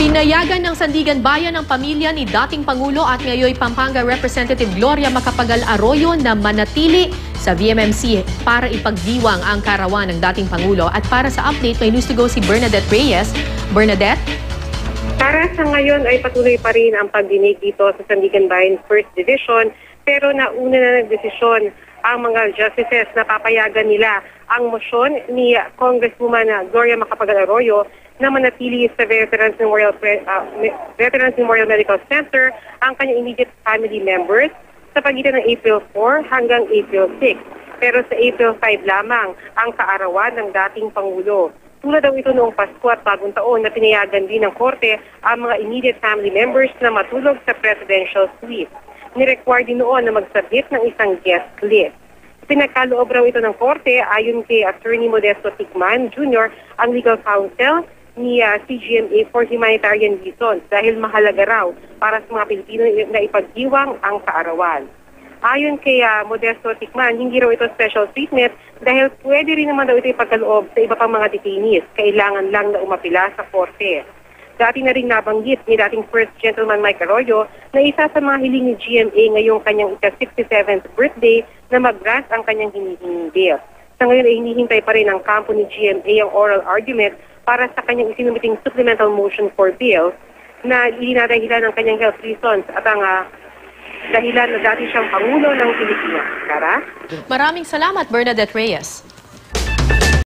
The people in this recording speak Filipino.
Pinayagan ng Sandigan Bayan ang pamilya ni dating Pangulo at ngayon Pampanga Representative Gloria Macapagal Arroyo na manatili sa VMMC para ipagdiwang ang karawan ng dating Pangulo. At para sa update, may news to go si Bernadette Reyes. Bernadette? Para sa ngayon ay patuloy pa rin ang pagdinig dito sa Sandigan Bayan 1st Division, pero nauna na nagdesisyon ang mga justices na papayagan nila ang motion ni Congresswoman Gloria Macapagal Arroyo na manatili sa Veterans Memorial Medical Center ang kanyang immediate family members sa pagitan ng April 4 hanggang April 6. Pero sa April 5 lamang ang kaarawan ng dating Pangulo. Tulad daw ito noong Pasko at Bagong Taon na pinayagan din ng Korte ang mga immediate family members na matulog sa presidential suite. Ni-require din noon na mag-submit ng isang guest list. Pinagkaloob raw ito ng Korte ayon kay Attorney Modesto Ticman Jr., ang legal counsel ni CGMA for humanitarian reasons dahil mahalaga raw para sa mga Pilipino na ipagdiwang ang kaarawan. Ayon kay Modesto Ticman, hindi raw ito special treatment dahil pwede rin naman daw ito ipagkaloob sa iba pang mga detainees. Kailangan lang na umapila sa Korte. Dati na rin nabanggit ni dating First Gentleman Mike Arroyo na isa sa mga hiling ni GMA ngayong kanyang ika-67th birthday na mag-grant ang kanyang hinihinging bail. Sa ngayon ay hinihintay pa rin ang kampo ni GMA ang oral argument para sa kanyang isinumiting supplemental motion for bail na ilinadahilan ng kanyang health reasons at ang dahilan na dati siyang Pangulo ng Pilipinas. Kara? Maraming salamat, Bernadette Reyes.